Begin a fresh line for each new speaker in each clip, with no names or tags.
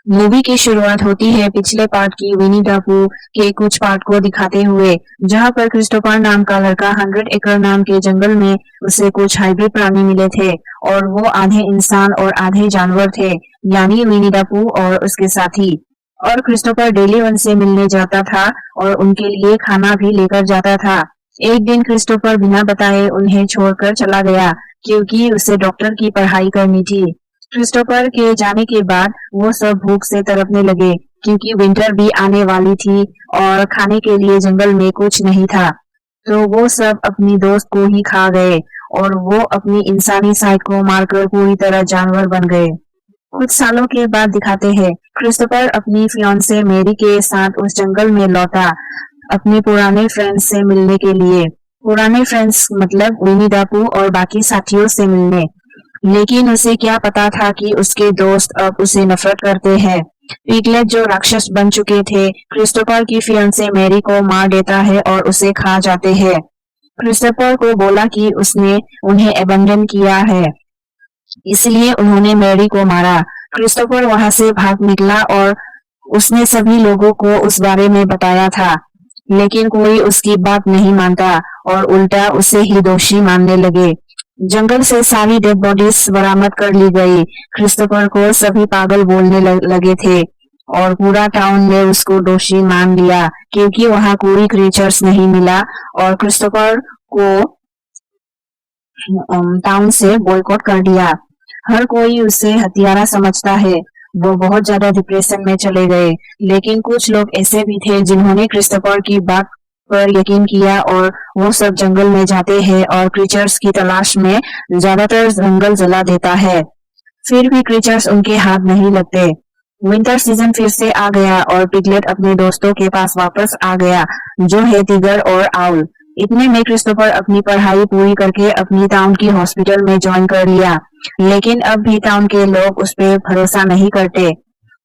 Movie की शुरुआत होती है पिछले पार्ट की विनी टापू के कुछ पार्ट को दिखाते हुए, जहां पर क्रिस्टोफर नाम का लड़का 100 एकड़ नाम के जंगल में उसे कुछ हाइब्रिड प्राणी मिले थे और वो आधे इंसान और आधे जानवर थे, यानी विनी टापू और उसके साथी। और क्रिस्टोफर डेली उनसे मिलने जाता था और उनके लिए खाना भी लेकर जाता था। एक दिन क्रिस्टोफर बिना बताए उन्हें छोड़कर चला गया क्योंकि उसे डॉक्टर की पढ़ाई करनी थी। क्रिस्टोफर के जाने के बाद वो सब भूख से तड़पने लगे क्योंकि विंटर भी आने वाली थी और खाने के लिए जंगल में कुछ नहीं था। तो वो सब अपनी दोस्त को ही खा गए और वो अपनी इंसानी साइड को मारकर पूरी तरह जानवर बन गए। कुछ सालों के बाद दिखाते हैं क्रिस्टोफर अपनी फियांसे मैरी के साथ उस जंगल में लौटा अपने पुराने फ्रेंड्स से मिलने के लिए। पुराने फ्रेंड्स मतलब विनी टापू और बाकी साथियों से मिलने। लेकिन उसे क्या पता था कि उसके दोस्त अब उसे नफरत करते हैं। पिगलेट जो राक्षस बन चुके थे क्रिस्टोफर की फियांसे मैरी को मार देता है और उसे खा जाते हैं। क्रिस्टोफर को बोला कि उसने उन्हें अबंडन किया है, इसलिए उन्होंने मैरी को मारा। क्रिस्टोफर वहां से भाग निकला और उसने सभी लोगों को उस बारे में बताया था, लेकिन कोई उसकी बात नहीं मानता और उल्टा उसे ही दोषी मानने लगे। जंगल से सारी डेड बॉडीज बरामद कर ली गई। क्रिस्टोफर को सभी पागल बोलने लगे थे और पूरा टाउन ने उसको दोषी मान लिया क्योंकि वहां कोई क्रीचर्स नहीं मिला और क्रिस्टोफर को टाउन से बॉयकॉट कर दिया। हर कोई उसे हत्यारा समझता है। वो बहुत ज्यादा डिप्रेशन में चले गए, लेकिन कुछ लोग ऐसे भी थे जिन्होंने क्रिस्टोफर की बात पर यकीन किया और वो सब जंगल में जाते हैं और क्रीचर्स की तलाश में ज्यादातर जंगल जला देता है। फिर भी क्रीचर्स उनके हाथ नहीं लगते। विंटर सीजन फिर से आ गया और पिगलेट अपने दोस्तों के पास वापस आ गया, जो है टिगर और आउल। इतने में क्रिस्टोफर अपनी पढ़ाई पूरी करके अपनी टाउन की हॉस्पिटल में ज्वाइन कर लिया, लेकिन अब भी टाउन के लोग उस पर भरोसा नहीं करते।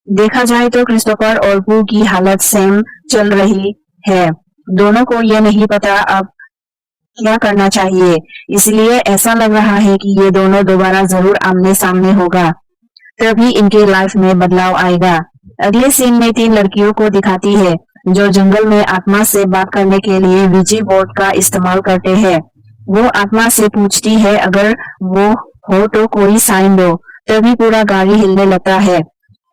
देखा जाए तो क्रिस्टोफर और पू की हालत सेम चल रही है। दोनों को यह नहीं पता अब क्या करना चाहिए, इसलिए ऐसा लग रहा है कि ये दोनों दोबारा जरूर आमने सामने होगा, तभी इनके लाइफ में बदलाव आएगा। अगले सीन में 3 लड़कियों को दिखाती है जो जंगल में आत्मा से बात करने के लिए वीजी बोर्ड का इस्तेमाल करते हैं। वो आत्मा से पूछती है अगर वो हो तो कोई साइन दो, तभी पूरा गाड़ी हिलने लगता है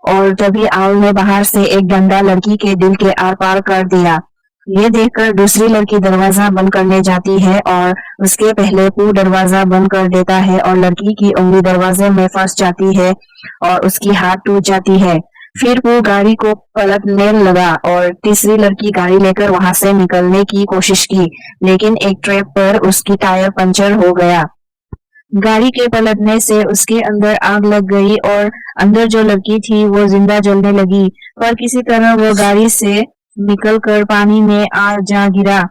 और तभी आउल ने बाहर से एक डंडा लड़की के दिल के आर पार कर दिया। ये देखकर दूसरी लड़की दरवाजा बंद करने जाती है और उसके पहले पू दरवाजा बंद कर देता है और लड़की की उंगली दरवाजे में फंस जाती है और उसकी हाथ टूट जाती है। फिर वो गाड़ी को पलटने लगा और तीसरी लड़की गाड़ी लेकर वहां से निकलने की कोशिश की, लेकिन एक ट्रैप पर उसकी टायर पंचर हो गया। गाड़ी के पलटने से उसके अंदर आग लग गई और अंदर जो लड़की थी वो जिंदा जलने लगी, पर किसी तरह वो गाड़ी से निकलकर पानी में आ जा गिरा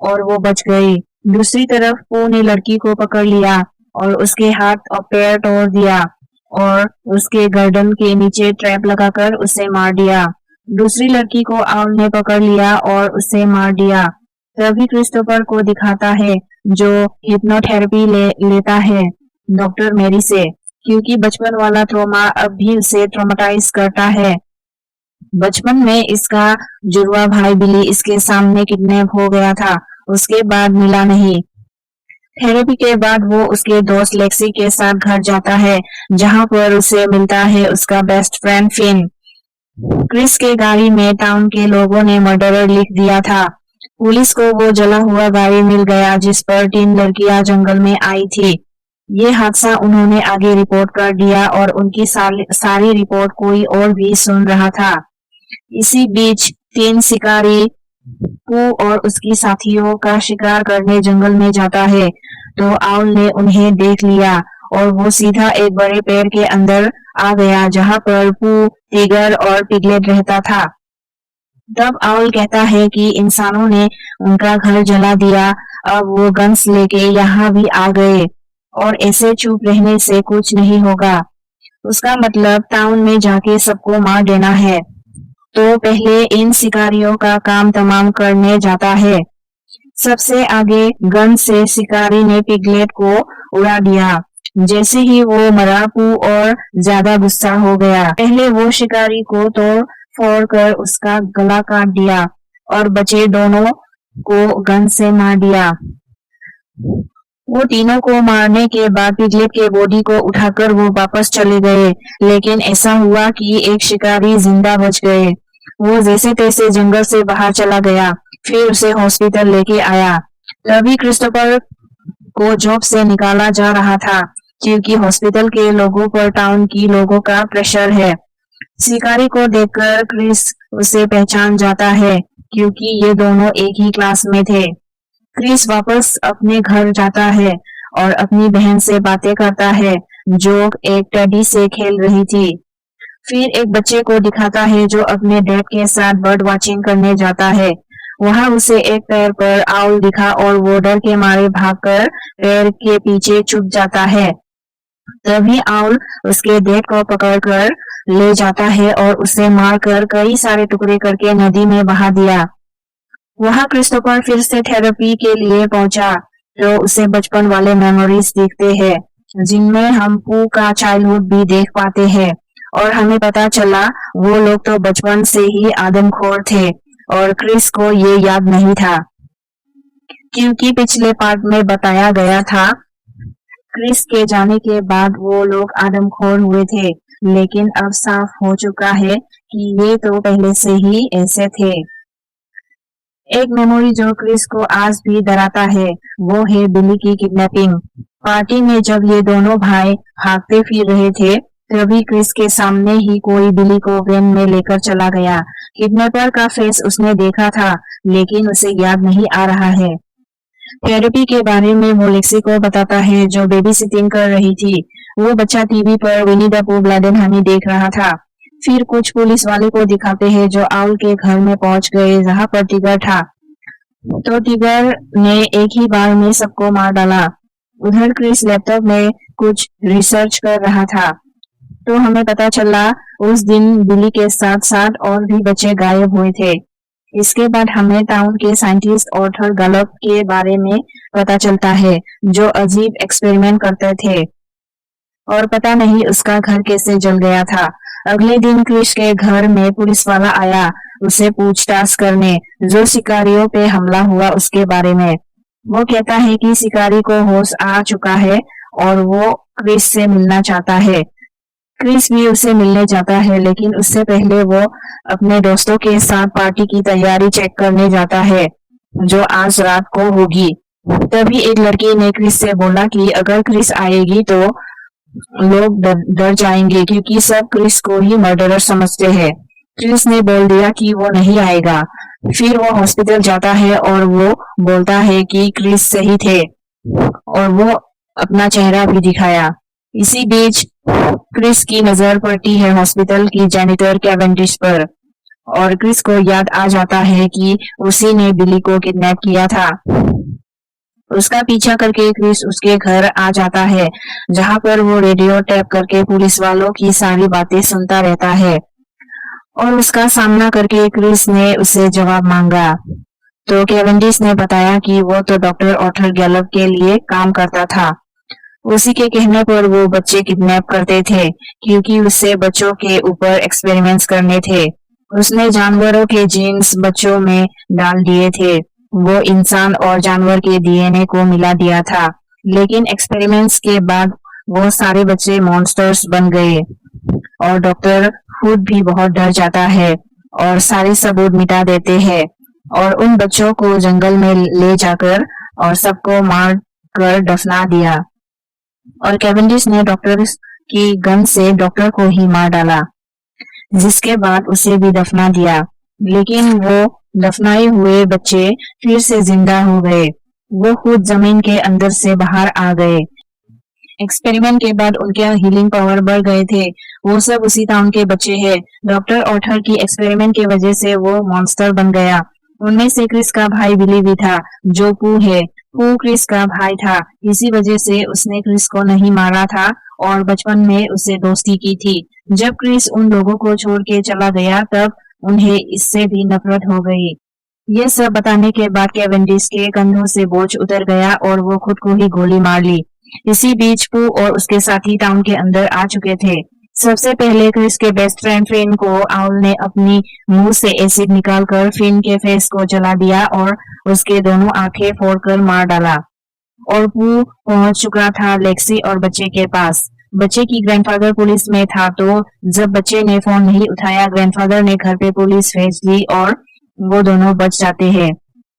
और वो बच गई। दूसरी तरफ पू ने लड़की को पकड़ लिया और उसके हाथ और पैर तोड़ दिया और उसके गर्दन के नीचे ट्रैप लगाकर उसे मार दिया। दूसरी लड़की को आउल ने पकड़ लिया और उसे मार दिया। तभी क्रिस्टोफर को दिखाता है जो हिप्नोथेरेपी लेता है डॉक्टर मैरी से, क्योंकि बचपन वाला ट्रॉमा अब भी उसे ट्रॉमेटाइज करता है। बचपन में इसका जुड़वा भाई बिली इसके सामने किडनैप हो गया था, उसके बाद मिला नहीं। थेरेपी के बाद वो उसके दोस्त लेक्सी के साथ घर जाता है, जहां पर उसे मिलता है उसका बेस्ट फ्रेंड फिन। क्रिस के गाड़ी में टाउन के लोगों ने मर्डरर लिख दिया था। पुलिस को वो जला हुआ गाड़ी मिल गया जिस पर 3 लड़कियां जंगल में आई थी। ये हादसा उन्होंने आगे रिपोर्ट कर दिया और उनकी सारी रिपोर्ट कोई और भी सुन रहा था। इसी बीच 3 शिकारी पू और उसकी साथियों का शिकार करने जंगल में जाता है, तो आउल ने उन्हें देख लिया और वो सीधा एक बड़े पेड़ के अंदर आ गया जहां पर पू, टिगर और पिगलेट रहता था। तब आउल कहता है कि इंसानों ने उनका घर जला दिया, अब वो गन्स लेके यहाँ भी आ गए और ऐसे चुप रहने से कुछ नहीं होगा। उसका मतलब टाउन में जाके सबको मार देना है। तो पहले इन शिकारियों का काम तमाम करने जाता है। सबसे आगे गन से शिकारी ने पिगलेट को उड़ा दिया जैसे ही वो मरा, पू और ज्यादा गुस्सा हो गया। पहले वो शिकारी को तोड़ फोड़ कर उसका गला काट दिया और बचे दोनों को गन से मार दिया। वो तीनों को मारने के बाद पिगलेट के बॉडी को उठाकर वो वापस चले गए, लेकिन ऐसा हुआ कि एक शिकारी जिंदा बच गए। वो जैसे तैसे जंगल से बाहर चला गया, फिर उसे हॉस्पिटल लेके आया। तभी क्रिस्टोफर को जॉब से निकाला जा रहा था, क्योंकि हॉस्पिटल के लोगों पर टाउन की लोगों का प्रेशर है। शिकारी को देखकर क्रिस उसे पहचान जाता है, क्योंकि ये दोनों एक ही क्लास में थे। क्रिस वापस अपने घर जाता है और अपनी बहन से बातें करता है, जो एक टेडी से खेल रही थी। फिर एक बच्चे को दिखाता है जो अपने डैड के साथ बर्ड वॉचिंग करने जाता है। वहां उसे एक पेड़ पर आउल दिखा और वो डर के मारे भागकर पेड़ के पीछे छुप जाता है। तभी आउल उसके डैड को पकड़कर ले जाता है और उसे मारकर कई सारे टुकड़े करके नदी में बहा दिया। वहां क्रिस्टोफर फिर से थेरेपी के लिए पहुंचा, तो उसे बचपन वाले मेमोरीज दिखते हैं, जिनमें हम पू का चाइल्डहुड भी देख पाते हैं। और हमें पता चला वो लोग तो बचपन से ही आदमखोर थे और क्रिस को ये याद नहीं था, क्योंकि पिछले पार्ट में बताया गया था क्रिस के जाने के बाद वो लोग आदमखोर हुए थे, लेकिन अब साफ हो चुका है कि ये तो पहले से ही ऐसे थे। एक मेमोरी जो क्रिस को आज भी डराता है, वो है बिली की किडनैपिंग। पार्टी में जब ये दोनों भाई भागते फिर रहे थे, तभी क्रिस के सामने ही कोई बिली को वैन में लेकर चला गया। किडनैपर का फेस उसने देखा था, लेकिन उसे याद नहीं आ रहा है। थेरेपी के बारे में वो लेक्सी को बताता है, जो बेबी सिटिंग कर रही थी। वो बच्चा टीवी पर विनी द पू ब्लड एंड हनी देख रहा था। फिर कुछ पुलिस वाले को दिखाते हैं जो आउल के घर में पहुंच गए, जहां पर टिगर था। तो टिगर ने एक ही बार में सबको मार डाला। उधर क्रिस लैपटॉप में कुछ रिसर्च कर रहा था, तो हमें पता चला उस दिन बिली के साथ साथ और भी बच्चे गायब हुए थे। इसके बाद हमें टाउन के साइंटिस्ट ऑर्थर गैलप के बारे में पता चलता है, जो अजीब एक्सपेरिमेंट करते थे और पता नहीं उसका घर कैसे जल गया था। अगले दिन क्रिस के घर में पुलिस वाला आया उसे पूछताछ करने, जो शिकारियों पे हमला हुआ उसके बारे में। वो कहता है कि शिकारी को होश आ चुका है और वो क्रिस से मिलना चाहता है। क्रिस भी उसे मिलने जाता है, लेकिन उससे पहले वो अपने दोस्तों के साथ पार्टी की तैयारी चेक करने जाता है, जो आज रात को होगी। तभी एक लड़की ने क्रिस से बोला कि अगर क्रिस आएगी तो लोग डर जाएंगे, क्योंकि सब क्रिस को ही मर्डरर समझते हैं। क्रिस ने बोल दिया कि वो नहीं आएगा। फिर वो हॉस्पिटल जाता है और वो बोलता है कि क्रिस सही थे और वो अपना चेहरा भी दिखाया। इसी बीच क्रिस की नजर पड़ती है हॉस्पिटल की जैनिटर कैवेंडिश पर, और क्रिस को याद आ जाता है कि उसी ने बिली को किडनैप किया था। उसका पीछा करके क्रिस उसके घर आ जाता है, जहां पर वो रेडियो टैप करके पुलिस वालों की सारी बातें सुनता रहता है। और उसका सामना करके क्रिस ने उसे जवाब मांगा, तो कैवेंडिश ने बताया कि वो तो डॉक्टर ऑर्थर गैलप के लिए काम करता था। उसी के कहने पर वो बच्चे किडनैप करते थे, क्योंकि उससे बच्चों के ऊपर एक्सपेरिमेंट्स करने थे। उसने जानवरों के जीन्स बच्चों में डाल दिए थे। वो इंसान और जानवर के डीएनए को मिला दिया था, लेकिन एक्सपेरिमेंट्स के बाद वो सारे बच्चे मॉन्स्टर्स बन गए और डॉक्टर खुद भी बहुत डर जाता है और सारे सबूत मिटा देते हैं और उन बच्चों को जंगल में ले जाकर और सबको मार कर दफना दिया। और कैवेंडिश ने डॉक्टर की गन से डॉक्टर को ही मार डाला, जिसके बाद उसे भी दफना दिया। लेकिन वो दफनाए हुए बच्चे फिर से जिंदा हो गए। वो खुद जमीन के अंदर से बाहर आ गए। एक्सपेरिमेंट के बाद उनके हीलिंग पावर बढ़ गए थे। वो सब उसी टाउन के बच्चे हैं। डॉक्टर ऑर्थर की एक्सपेरिमेंट की वजह से वो मॉन्स्टर बन गया। उनमें से क्रिस का भाई बिली भी था, जो पू है। पू क्रिस का भाई था, इसी वजह से उसने क्रिस को नहीं मारा था और बचपन में उसे दोस्ती की थी। जब क्रिस उन लोगों को छोड़ के चला गया, तब उन्हें इससे भी नफरत हो गई। ये सब बताने के बाद कैवेंडिश के कंधों से बोझ उतर गया और वो खुद को ही गोली मार ली। इसी बीच पू और उसके साथी टाउन के अंदर आ चुके थे। सबसे पहले क्रिस के बेस्ट फ्रेंड फिन को आउल ने अपनी मुंह से एसिड निकालकर फिन के फेस को जला दिया और उसके दोनों आंखें फोड़कर मार डाला। और पू पहुंच चुका था लेक्सी और बच्चे के पास। बच्चे की ग्रैंडफादर पुलिस में था, तो जब बच्चे ने फोन नहीं उठाया, ग्रैंडफादर ने घर पे पुलिस भेज दी और वो दोनों बच जाते हैं,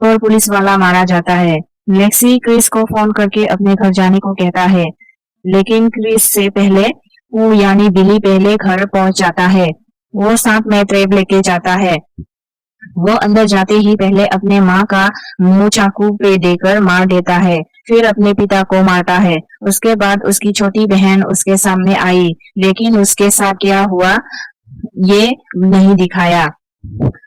और पुलिस वाला मारा जाता है। लेक्सी क्रिस को फोन करके अपने घर जाने को कहता है, लेकिन क्रिस से पहले पू यानी बिली पहले घर पहुंच जाता है। वो साथ में ट्रेब लेके जाता है। वो अंदर जाते ही पहले अपने माँ का मुंह चाकू पे देकर मार देता है, फिर अपने पिता को मारता है। उसके बाद उसकी छोटी बहन उसके सामने आई, लेकिन उसके साथ क्या हुआ ये नहीं दिखाया।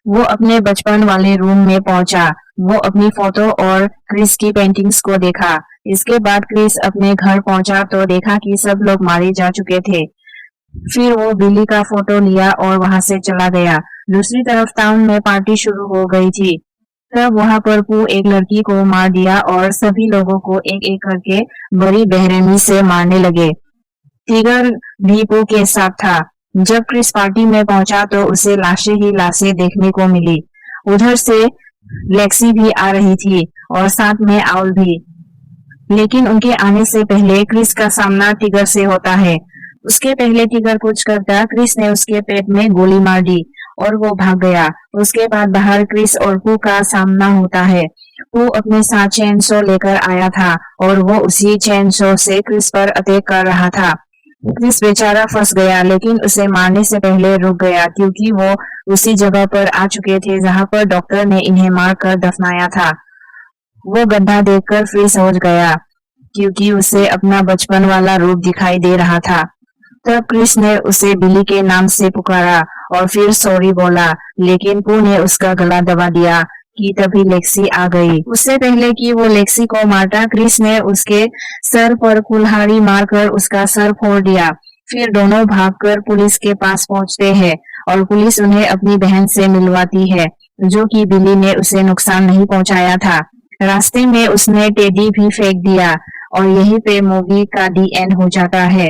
वो अपने बचपन वाले रूम में पहुंचा। वो अपनी फोटो और क्रिस की पेंटिंग्स को देखा। इसके बाद क्रिस अपने घर पहुंचा तो देखा कि सब लोग मारे जा चुके थे। फिर वो बिली का फोटो लिया और वहां से चला गया। दूसरी तरफ टाउन में पार्टी शुरू हो गई थी। तब वहां पर पू एक लड़की को मार दिया और सभी लोगों को एक एक करके बड़ी बेरहमी से मारने लगे। टिगर भी पू के साथ था। जब क्रिस पार्टी में पहुंचा तो उसे लाशें ही लाशें देखने को मिली। उधर से लेक्सी भी आ रही थी और साथ में आउल भी। लेकिन उनके आने से पहले क्रिस का सामना टिगर से होता है। उसके पहले टिगर कुछ करता, क्रिस ने उसके पेट में गोली मार दी और वो भाग गया। उसके बाद बाहर क्रिस और पू का सामना होता है। पू अपने साथ चेन सो लेकर आया था और वो उसी चेन सो से क्रिस पर अटैक कर रहा था। क्रिस बेचारा फंस गया, लेकिन उसे मारने से पहले रुक गया, क्योंकि वो उसी जगह पर आ चुके थे जहां पर डॉक्टर ने इन्हें मारकर दफनाया था। वो गड्ढा देखकर फिर समझ गया, क्योंकि उसे अपना बचपन वाला रूप दिखाई दे रहा था। तब क्रिस ने उसे बिली के नाम से पुकारा और फिर सॉरी बोला, लेकिन पू ने उसका गला दबा दिया कि तभी लेक्सी आ गई। उससे पहले कि वो लेक्सी को मारता, क्रिस ने उसके सर पर कुल्हाड़ी मारकर उसका सर फोड़ दिया। फिर दोनों भागकर पुलिस के पास पहुंचते हैं और पुलिस उन्हें अपनी बहन से मिलवाती है, जो कि बिली ने उसे नुकसान नहीं पहुंचाया था। रास्ते में उसने टेडी भी फेंक दिया और यहीं पे मूवी का दी एंड हो जाता है।